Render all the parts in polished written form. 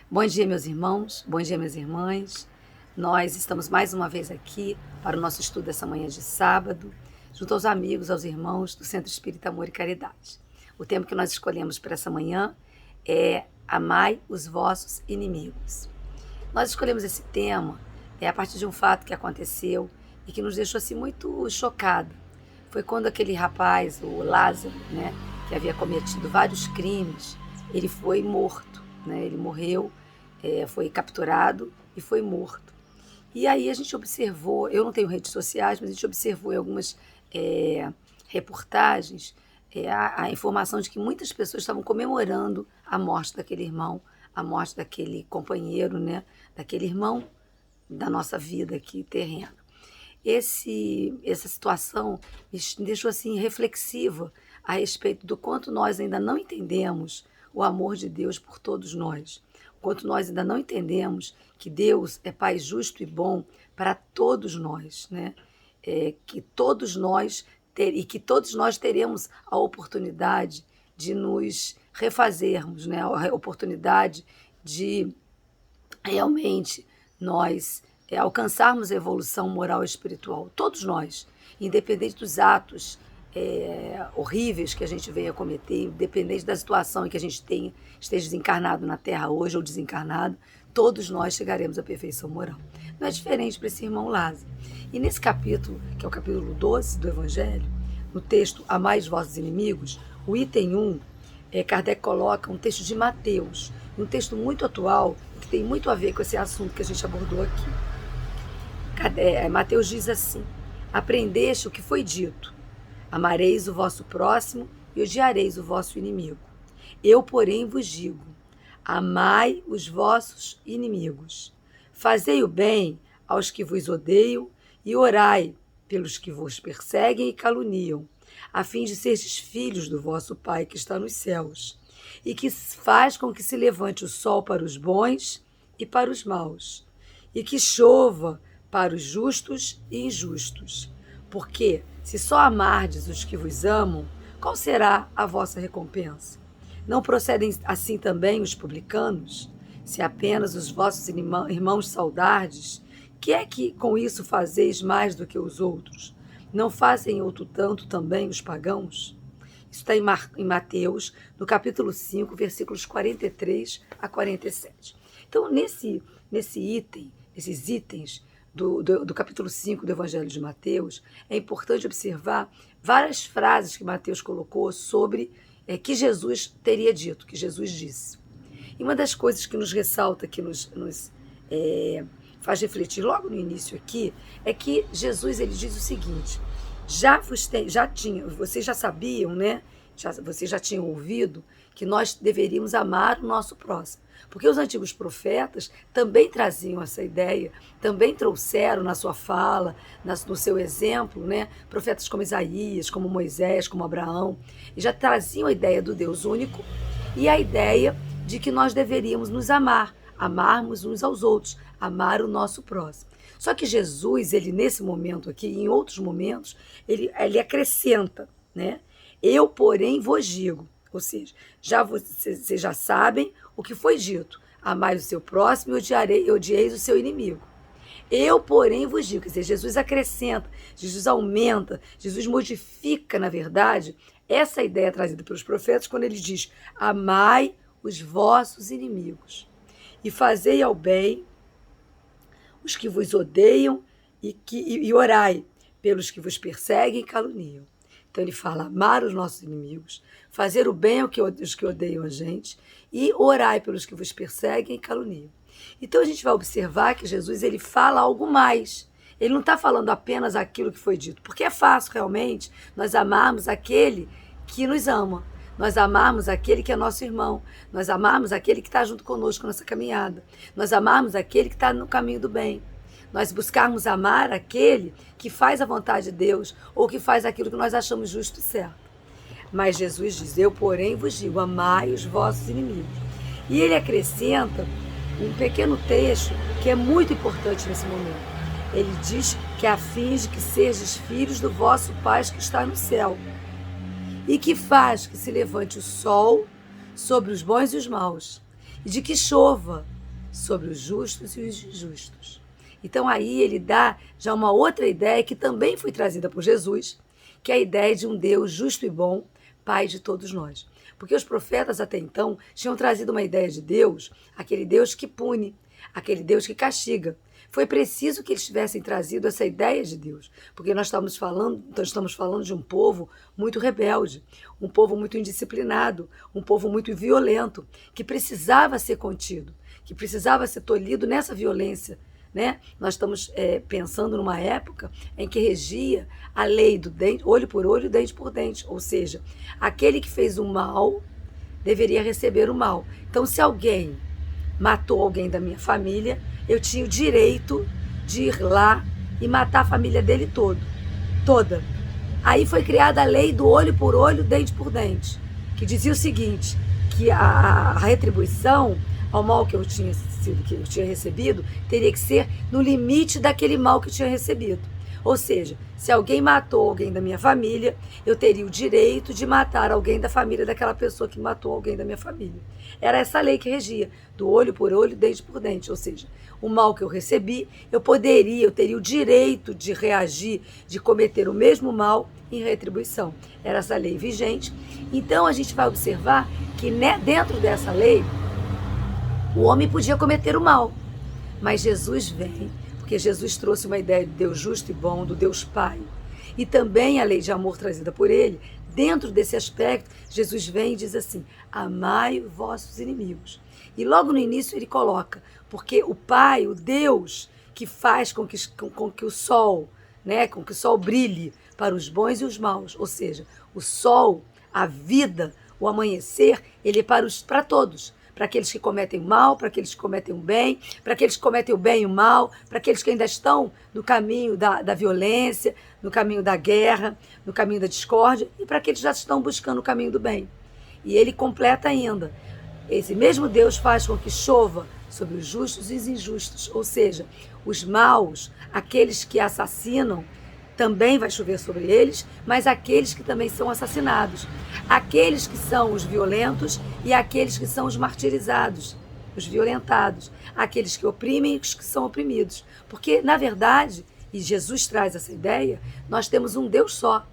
Bom dia, meus irmãos, bom dia, minhas irmãs. Nós estamos mais uma vez aqui para o nosso estudo dessa manhã de sábado, junto aos amigos, aos irmãos do Centro Espírita Amor e Caridade. O tema que nós escolhemos para essa manhã é Amai os vossos inimigos. Nós escolhemos esse tema a partir de um fato que aconteceu e que nos deixou assim muito chocada. Foi quando aquele rapaz, o Lázaro, que havia cometido vários crimes, ele foi morto, ele morreu, foi capturado e foi morto. E aí a gente observou, eu não tenho redes sociais, mas a gente observou em algumas reportagens a informação de que muitas pessoas estavam comemorando a morte daquele irmão, a morte daquele companheiro, daquele irmão da nossa vida aqui terrena. Essa situação me deixou assim reflexiva a respeito do quanto nós ainda não entendemos o amor de Deus por todos nós, o quanto nós ainda não entendemos que Deus é Pai justo e bom para todos nós, que todos nós teremos a oportunidade de nos refazermos, a oportunidade de realmente nós alcançarmos a evolução moral e espiritual, todos nós, independente dos atos horríveis que a gente venha cometer, independente da situação em que a gente esteja desencarnado na Terra hoje ou desencarnado, todos nós chegaremos à perfeição moral. Não é diferente para esse irmão Lázaro. E nesse capítulo, que é o capítulo 12 do Evangelho, no texto Amai os vossos inimigos, o item 1, Kardec coloca um texto de Mateus, um texto muito atual, que tem muito a ver com esse assunto que a gente abordou aqui. Mateus diz assim: aprendeste o que foi dito, amareis o vosso próximo e odiareis o vosso inimigo. Eu, porém, vos digo, amai os vossos inimigos, fazei o bem aos que vos odeiam e orai pelos que vos perseguem e caluniam, a fim de seres filhos do vosso Pai que está nos céus, e que faz com que se levante o sol para os bons e para os maus, e que chova para os justos e injustos. Porque, se só amardes os que vos amam, qual será a vossa recompensa? Não procedem assim também os publicanos? Se apenas os vossos irmãos saudardes, que é que com isso fazeis mais do que os outros? Não fazem outro tanto também os pagãos? Isso está em Mateus, no capítulo 5, versículos 43 a 47. Então, nesses itens do capítulo 5 do Evangelho de Mateus, é importante observar várias frases que Mateus colocou sobre que Jesus teria dito, que Jesus disse. E uma das coisas que nos ressalta, que nos faz refletir logo no início aqui, é que Jesus ele diz o seguinte: vocês já sabiam, vocês já tinham ouvido que nós deveríamos amar o nosso próximo. Porque os antigos profetas também traziam essa ideia, também trouxeram na sua fala, no seu exemplo, profetas como Isaías, como Moisés, como Abraão, e já traziam a ideia do Deus único e a ideia de que nós deveríamos nos amar, amarmos uns aos outros, amar o nosso próximo. Só que Jesus, ele nesse momento aqui, em outros momentos, ele acrescenta, Eu, porém, vos digo, ou seja, vocês já sabem o que foi dito, amai o seu próximo e odieis o seu inimigo. Eu, porém, vos digo, quer dizer, Jesus acrescenta, Jesus aumenta, Jesus modifica, na verdade, essa ideia trazida pelos profetas quando ele diz, amai os vossos inimigos e fazei ao bem os que vos odeiam e orai pelos que vos perseguem e caluniam. Então ele fala, amar os nossos inimigos, fazer o bem aos que odeiam a gente e orai pelos que vos perseguem e caluniam. Então a gente vai observar que Jesus ele fala algo mais. Ele não está falando apenas aquilo que foi dito, porque é fácil realmente nós amarmos aquele que nos ama, nós amarmos aquele que é nosso irmão, nós amarmos aquele que está junto conosco nessa caminhada, nós amarmos aquele que está no caminho do bem. Nós buscarmos amar aquele que faz a vontade de Deus ou que faz aquilo que nós achamos justo e certo. Mas Jesus diz, eu, porém, vos digo, amai os vossos inimigos. E ele acrescenta um pequeno texto que é muito importante nesse momento. Ele diz que a fim de que sejais filhos do vosso Pai que está no céu e que faz que se levante o sol sobre os bons e os maus e de que chova sobre os justos e os injustos. Então aí ele dá já uma outra ideia que também foi trazida por Jesus, que é a ideia de um Deus justo e bom, Pai de todos nós. Porque os profetas até então tinham trazido uma ideia de Deus, aquele Deus que pune, aquele Deus que castiga. Foi preciso que eles tivessem trazido essa ideia de Deus, porque nós estamos falando de um povo muito rebelde, um povo muito indisciplinado, um povo muito violento, que precisava ser contido, que precisava ser tolhido nessa violência, né? Nós estamos pensando numa época em que regia a lei do dente, olho por olho, dente por dente, ou seja, aquele que fez o mal deveria receber o mal. Então, se alguém matou alguém da minha família, eu tinha o direito de ir lá e matar a família dele toda. Aí foi criada a lei do olho por olho, dente por dente, que dizia o seguinte, que a retribuição ao mal que eu tinha recebido teria que ser no limite daquele mal que eu tinha recebido. Ou seja, se alguém matou alguém da minha família, eu teria o direito de matar alguém da família daquela pessoa que matou alguém da minha família. Era essa lei que regia, do olho por olho, dente por dente. Ou seja, o mal que eu recebi, eu teria o direito de reagir, de cometer o mesmo mal em retribuição. Era essa lei vigente. Então a gente vai observar que dentro dessa lei, o homem podia cometer o mal. Mas Jesus vem, porque Jesus trouxe uma ideia de Deus justo e bom, do Deus Pai. E também a lei de amor trazida por ele. Dentro desse aspecto, Jesus vem e diz assim, amai vossos inimigos. E logo no início ele coloca, porque o Pai, o Deus, que faz com que o sol, né, com que o sol brilhe para os bons e os maus, ou seja, o sol, a vida, o amanhecer, ele é para todos. Para aqueles que cometem o mal, para aqueles que cometem o bem, para aqueles que cometem o bem e o mal, para aqueles que ainda estão no caminho da violência, no caminho da guerra, no caminho da discórdia, e para aqueles que já estão buscando o caminho do bem. E ele completa ainda, esse mesmo Deus faz com que chova sobre os justos e os injustos, ou seja, os maus, aqueles que assassinam, também vai chover sobre eles, mas aqueles que também são assassinados, aqueles que são os violentos e aqueles que são os martirizados, os violentados, aqueles que oprimem e os que são oprimidos. Porque, na verdade, e Jesus traz essa ideia, nós temos um Deus só,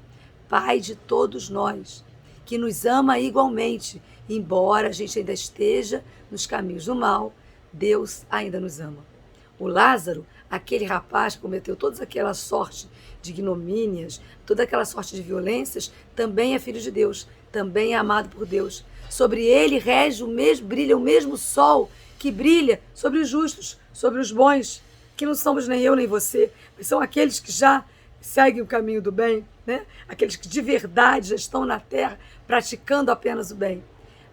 Pai de todos nós, que nos ama igualmente, embora a gente ainda esteja nos caminhos do mal, Deus ainda nos ama. O Lázaro, aquele rapaz que cometeu toda aquela sorte de ignomínias, toda aquela sorte de violências, também é filho de Deus, também é amado por Deus. Sobre ele brilha o mesmo sol que brilha sobre os justos, sobre os bons, que não somos nem eu nem você, mas são aqueles que já seguem o caminho do bem, né? Aqueles que de verdade já estão na terra praticando apenas o bem.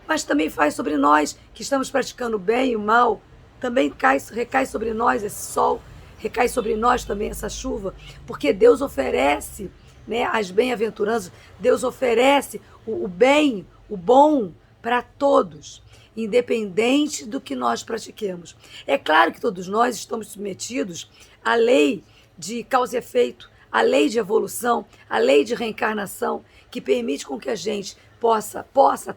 Mas também faz sobre nós que estamos praticando o bem e o mal, também recai sobre nós esse sol, recai sobre nós também essa chuva, porque Deus oferece, né, as bem-aventuranças, Deus oferece o bem, o bom para todos, independente do que nós pratiquemos. É claro que todos nós estamos submetidos à lei de causa e efeito, à lei de evolução, à lei de reencarnação, que permite com que a gente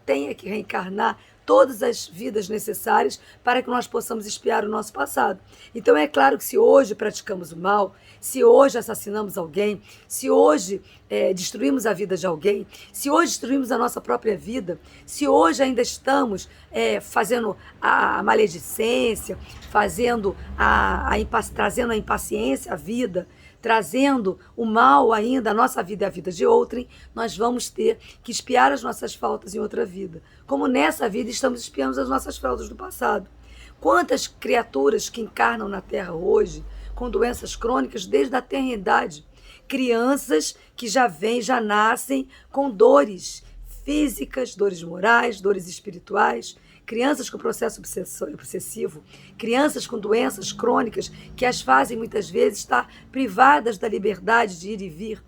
tenha que reencarnar todas as vidas necessárias para que nós possamos expiar o nosso passado. Então é claro que se hoje praticamos o mal, se hoje assassinamos alguém, se hoje destruímos a vida de alguém, se hoje destruímos a nossa própria vida, se hoje ainda estamos fazendo a maledicência, trazendo a impaciência à vida, trazendo o mal ainda à nossa vida e à vida de outrem, nós vamos ter que expiar as nossas faltas em outra vida. Como nessa vida estamos expiando as nossas faltas do passado. Quantas criaturas que encarnam na Terra hoje com doenças crônicas desde a eternidade. Crianças que já nascem com dores físicas, dores morais, dores espirituais, crianças com processo obsessivo, crianças com doenças crônicas que as fazem muitas vezes estar privadas da liberdade de ir e vir.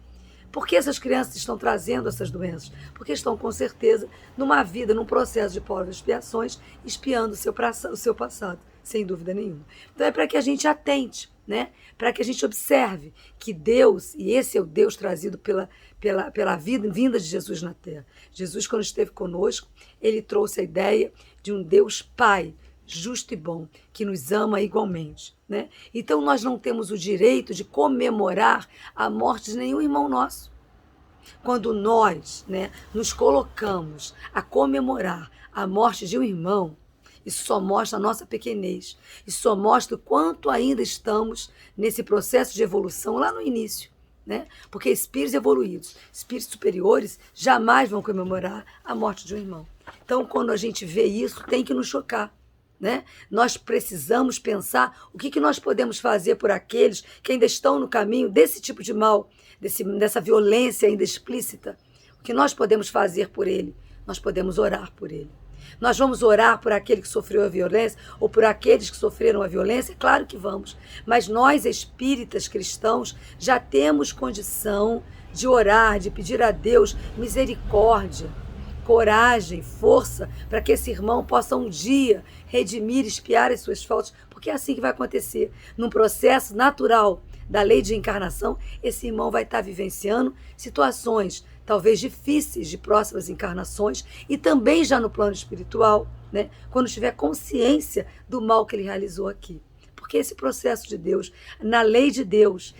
Por que essas crianças estão trazendo essas doenças? Porque estão, com certeza, numa vida, num processo de provas e expiações, expiando o seu passado, sem dúvida nenhuma. Então é para que a gente atente, né? Para que a gente observe que Deus, e esse é o Deus trazido pela vinda de Jesus na Terra. Jesus, quando esteve conosco, ele trouxe a ideia de um Deus Pai, justo e bom, que nos ama igualmente, né? Então nós não temos o direito de comemorar a morte de nenhum irmão nosso. Quando nós, né, nos colocamos a comemorar a morte de um irmão, isso só mostra a nossa pequenez. Isso só mostra o quanto ainda estamos nesse processo de evolução lá no início, né? Porque espíritos evoluídos, espíritos superiores, jamais vão comemorar a morte de um irmão. Então, quando a gente vê isso, tem que nos chocar, né? Nós precisamos pensar o que nós podemos fazer por aqueles que ainda estão no caminho desse tipo de mal, dessa violência ainda explícita. O que nós podemos fazer por ele? Nós podemos orar por ele. Nós vamos orar por aquele que sofreu a violência ou por aqueles que sofreram a violência? Claro que vamos. Mas nós, espíritas cristãos, já temos condição de orar, de pedir a Deus misericórdia, coragem, força, para que esse irmão possa um dia redimir, expiar as suas faltas, porque é assim que vai acontecer. Num processo natural da lei de encarnação, esse irmão vai estar vivenciando situações talvez difíceis de próximas encarnações e também já no plano espiritual, né? Quando tiver consciência do mal que ele realizou aqui. Porque esse processo de Deus, na lei de Deus,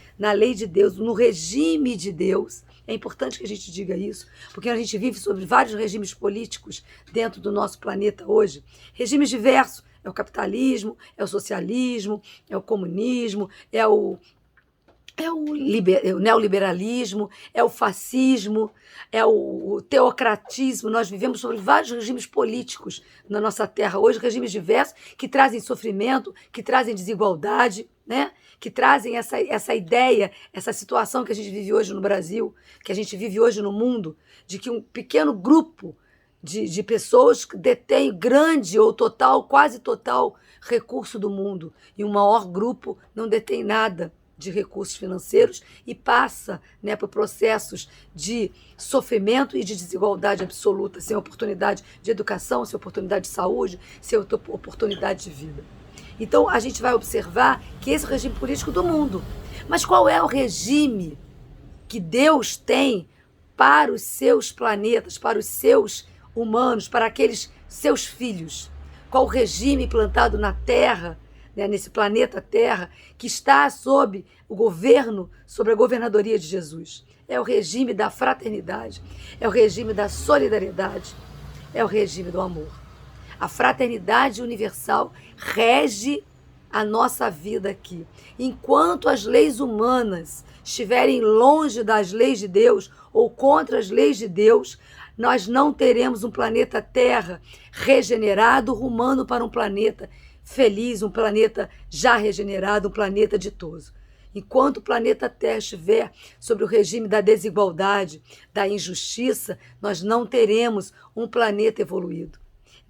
no regime de Deus, é importante que a gente diga isso, porque a gente vive sobre vários regimes políticos dentro do nosso planeta hoje. Regimes diversos, é o capitalismo, é o socialismo, é o comunismo, é o neoliberalismo, é o fascismo, é o teocratismo. Nós vivemos sobre vários regimes políticos na nossa terra hoje, regimes diversos que trazem sofrimento, que trazem desigualdade, né? Que trazem essa ideia, essa situação que a gente vive hoje no Brasil, que a gente vive hoje no mundo, de que um pequeno grupo de pessoas detém grande ou total, quase total recurso do mundo, e um maior grupo não detém nada de recursos financeiros e passa, né, por processos de sofrimento e de desigualdade absoluta, sem oportunidade de educação, sem oportunidade de saúde, sem oportunidade de vida. Então, a gente vai observar que esse é o regime político do mundo. Mas qual é o regime que Deus tem para os seus planetas, para os seus humanos, para aqueles seus filhos? Qual o regime plantado na Terra, né, nesse planeta Terra, que está sob o governo, sobre a governadoria de Jesus? É o regime da fraternidade, é o regime da solidariedade, é o regime do amor. A fraternidade universal rege a nossa vida aqui. Enquanto as leis humanas estiverem longe das leis de Deus ou contra as leis de Deus, nós não teremos um planeta Terra regenerado, rumando para um planeta feliz, um planeta já regenerado, um planeta ditoso. Enquanto o planeta Terra estiver sobre o regime da desigualdade, da injustiça, nós não teremos um planeta evoluído.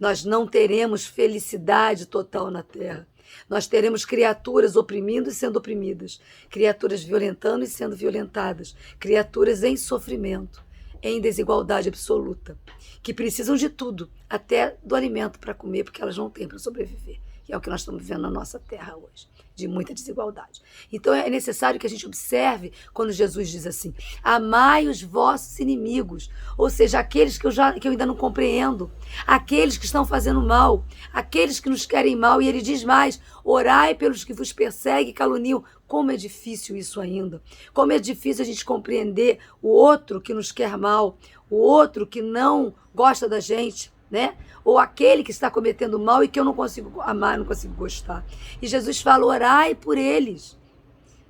Nós não teremos felicidade total na Terra. Nós teremos criaturas oprimindo e sendo oprimidas, criaturas violentando e sendo violentadas, criaturas em sofrimento, em desigualdade absoluta, que precisam de tudo, até do alimento para comer, porque elas não têm para sobreviver. E é o que nós estamos vivendo na nossa terra hoje, de muita desigualdade. Então é necessário que a gente observe quando Jesus diz assim: amai os vossos inimigos, ou seja, aqueles que eu ainda não compreendo, aqueles que estão fazendo mal, aqueles que nos querem mal. E ele diz mais: orai pelos que vos perseguem e caluniam. Como é difícil isso ainda, como é difícil a gente compreender o outro que nos quer mal, o outro que não gosta da gente, né? Ou aquele que está cometendo mal e que eu não consigo amar, não consigo gostar. E Jesus fala: orai por eles.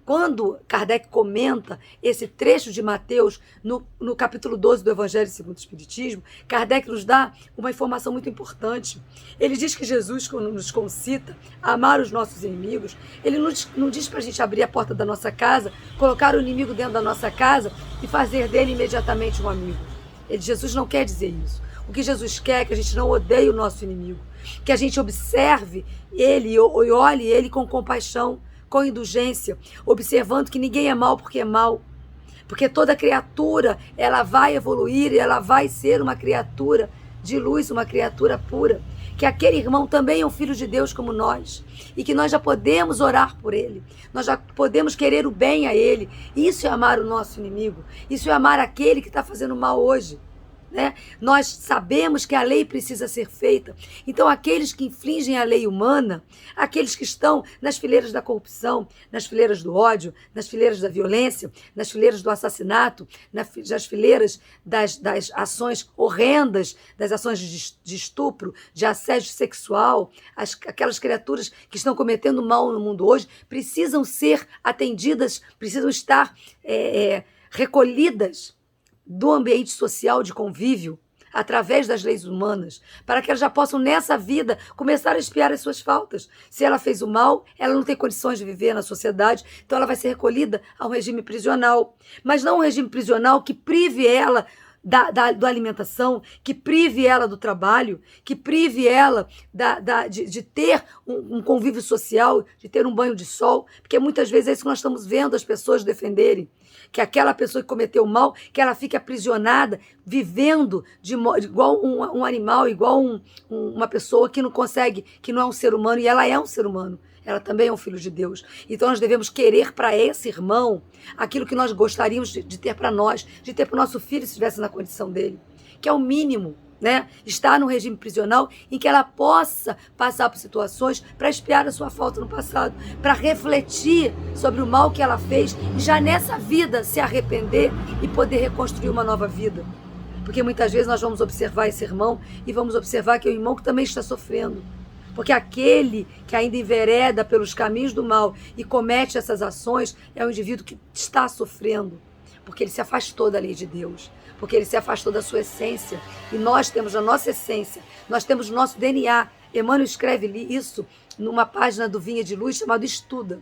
Quando Kardec comenta esse trecho de Mateus, no capítulo 12 do Evangelho segundo o Espiritismo, Kardec nos dá uma informação muito importante. Ele diz que Jesus, quando nos concita a amar os nossos inimigos, ele não diz para a gente abrir a porta da nossa casa, colocar o inimigo dentro da nossa casa e fazer dele imediatamente um amigo. Jesus não quer dizer isso. O que Jesus quer é que a gente não odeie o nosso inimigo, que a gente observe ele e olhe ele com compaixão, com indulgência, observando que ninguém é mal porque é mal, porque toda criatura ela vai evoluir e ela vai ser uma criatura de luz, uma criatura pura, que aquele irmão também é um filho de Deus como nós, e que nós já podemos orar por ele, nós já podemos querer o bem a ele. Isso é amar o nosso inimigo, isso é amar aquele que está fazendo mal hoje, né? Nós sabemos que a lei precisa ser feita. Então, aqueles que infringem a lei humana, aqueles que estão nas fileiras da corrupção, nas fileiras do ódio, nas fileiras da violência, nas fileiras do assassinato, nas fileiras das ações horrendas, das ações de estupro, de assédio sexual, aquelas criaturas que estão cometendo mal no mundo hoje, precisam ser atendidas, precisam estar recolhidas do ambiente social de convívio, através das leis humanas, para que elas já possam, nessa vida, começar a expiar as suas faltas. Se ela fez o mal, ela não tem condições de viver na sociedade, então ela vai ser recolhida a um regime prisional. Mas não um regime prisional que prive ela da alimentação, que prive ela do trabalho, que prive ela de ter um convívio social, de ter um banho de sol, porque muitas vezes é isso que nós estamos vendo as pessoas defenderem, que aquela pessoa que cometeu o mal, que ela fique aprisionada, vivendo igual um animal, igual uma pessoa que não consegue, que não é um ser humano, e ela é um ser humano. Ela também é um filho de Deus. Então nós devemos querer para esse irmão aquilo que nós gostaríamos de ter para nós, de ter para o nosso filho se estivesse na condição dele, que é o mínimo, né? Estar num regime prisional em que ela possa passar por situações para expiar a sua falta no passado, para refletir sobre o mal que ela fez e já nessa vida se arrepender e poder reconstruir uma nova vida. Porque muitas vezes nós vamos observar esse irmão e vamos observar que é o irmão que também está sofrendo. Porque aquele que ainda envereda pelos caminhos do mal e comete essas ações é um indivíduo que está sofrendo, porque ele se afastou da lei de Deus, porque ele se afastou da sua essência. E nós temos a nossa essência, nós temos o nosso DNA. Emmanuel escreve isso numa página do Vinha de Luz chamada Estuda.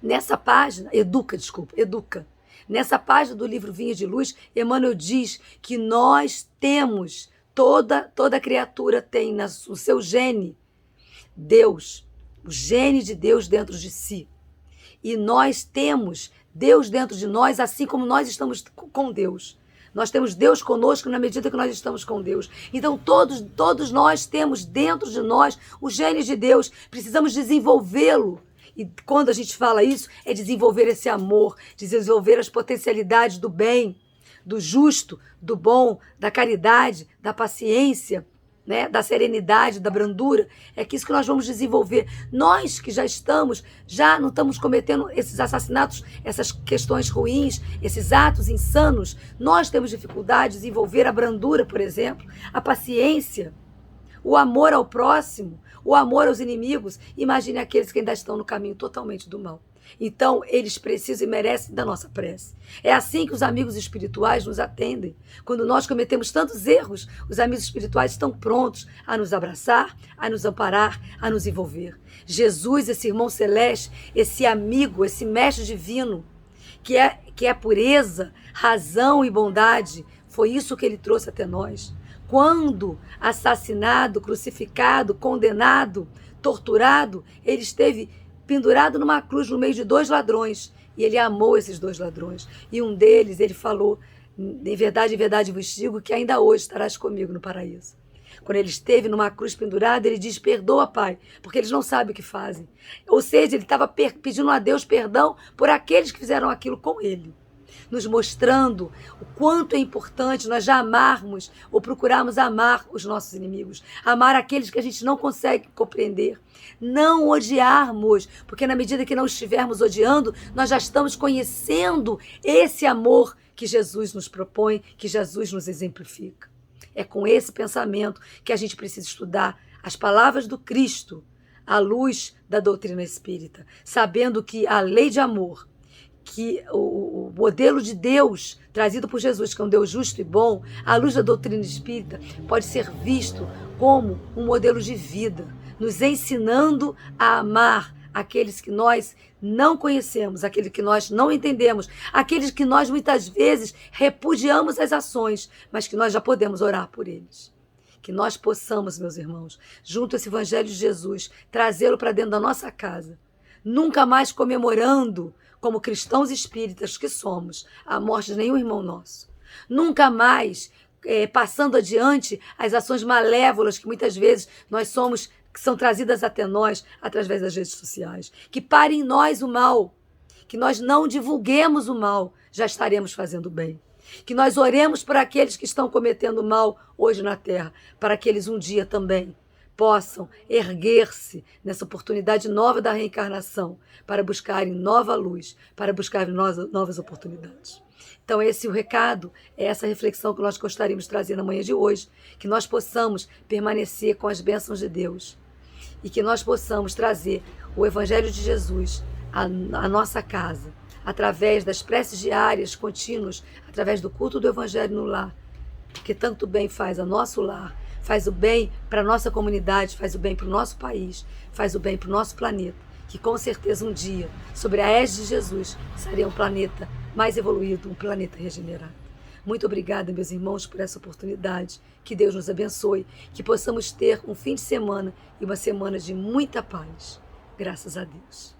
Nessa página, Educa. Nessa página do livro Vinha de Luz, Emmanuel diz que nós temos... Toda criatura tem no seu gene Deus, o gene de Deus dentro de si. E nós temos Deus dentro de nós, assim como nós estamos com Deus. Nós temos Deus conosco na medida que nós estamos com Deus. Então todos nós temos dentro de nós o gene de Deus, precisamos desenvolvê-lo. E quando a gente fala isso, é desenvolver esse amor, desenvolver as potencialidades do bem, do justo, do bom, da caridade, da paciência, né, da serenidade, da brandura. É que isso que nós vamos desenvolver. Nós que já não estamos cometendo esses assassinatos, essas questões ruins, esses atos insanos, nós temos dificuldade de desenvolver a brandura, por exemplo, a paciência, o amor ao próximo, o amor aos inimigos. Imagine aqueles que ainda estão no caminho totalmente do mal. Então, eles precisam e merecem da nossa prece. É assim que os amigos espirituais nos atendem. Quando nós cometemos tantos erros, os amigos espirituais estão prontos a nos abraçar, a nos amparar, a nos envolver. Jesus, esse irmão celeste, esse amigo, esse mestre divino, que é pureza, razão e bondade, foi isso que ele trouxe até nós. Quando assassinado, crucificado, condenado, torturado, ele esteve pendurado numa cruz no meio de 2 ladrões. E ele amou esses 2 ladrões. E um deles, ele falou, em verdade vos digo que ainda hoje estarás comigo no paraíso. Quando ele esteve numa cruz pendurada, ele diz, perdoa, Pai, porque eles não sabem o que fazem. Ou seja, ele estava pedindo a Deus perdão por aqueles que fizeram aquilo com ele, nos mostrando o quanto é importante nós já amarmos ou procurarmos amar os nossos inimigos, amar aqueles que a gente não consegue compreender, não odiarmos, porque na medida que não estivermos odiando, nós já estamos conhecendo esse amor que Jesus nos propõe, que Jesus nos exemplifica. É com esse pensamento que a gente precisa estudar as palavras do Cristo à luz da doutrina espírita, sabendo que a lei de amor, que o modelo de Deus trazido por Jesus, que é um Deus justo e bom, à luz da doutrina espírita, pode ser visto como um modelo de vida, nos ensinando a amar aqueles que nós não conhecemos, aqueles que nós não entendemos, aqueles que nós muitas vezes repudiamos as ações, mas que nós já podemos orar por eles. Que nós possamos, meus irmãos, junto a esse Evangelho de Jesus, trazê-lo para dentro da nossa casa, nunca mais comemorando, como cristãos espíritas que somos, a morte de nenhum irmão nosso. Nunca mais passando adiante as ações malévolas que muitas vezes que são trazidas até nós através das redes sociais. Que pare em nós o mal, que nós não divulguemos o mal, já estaremos fazendo bem. Que nós oremos por aqueles que estão cometendo mal hoje na terra, para que eles um dia também possam erguer-se nessa oportunidade nova da reencarnação, para buscarem nova luz, para buscarem novas oportunidades. Então, esse é o recado, é essa reflexão que nós gostaríamos de trazer na manhã de hoje, que nós possamos permanecer com as bênçãos de Deus e que nós possamos trazer o Evangelho de Jesus à nossa casa, através das preces diárias, contínuas, através do culto do Evangelho no lar, porque tanto bem faz ao nosso lar, faz o bem para a nossa comunidade, faz o bem para o nosso país, faz o bem para o nosso planeta, que com certeza um dia, sobre a égide de Jesus, seria um planeta mais evoluído, um planeta regenerado. Muito obrigada, meus irmãos, por essa oportunidade. Que Deus nos abençoe, que possamos ter um fim de semana e uma semana de muita paz. Graças a Deus.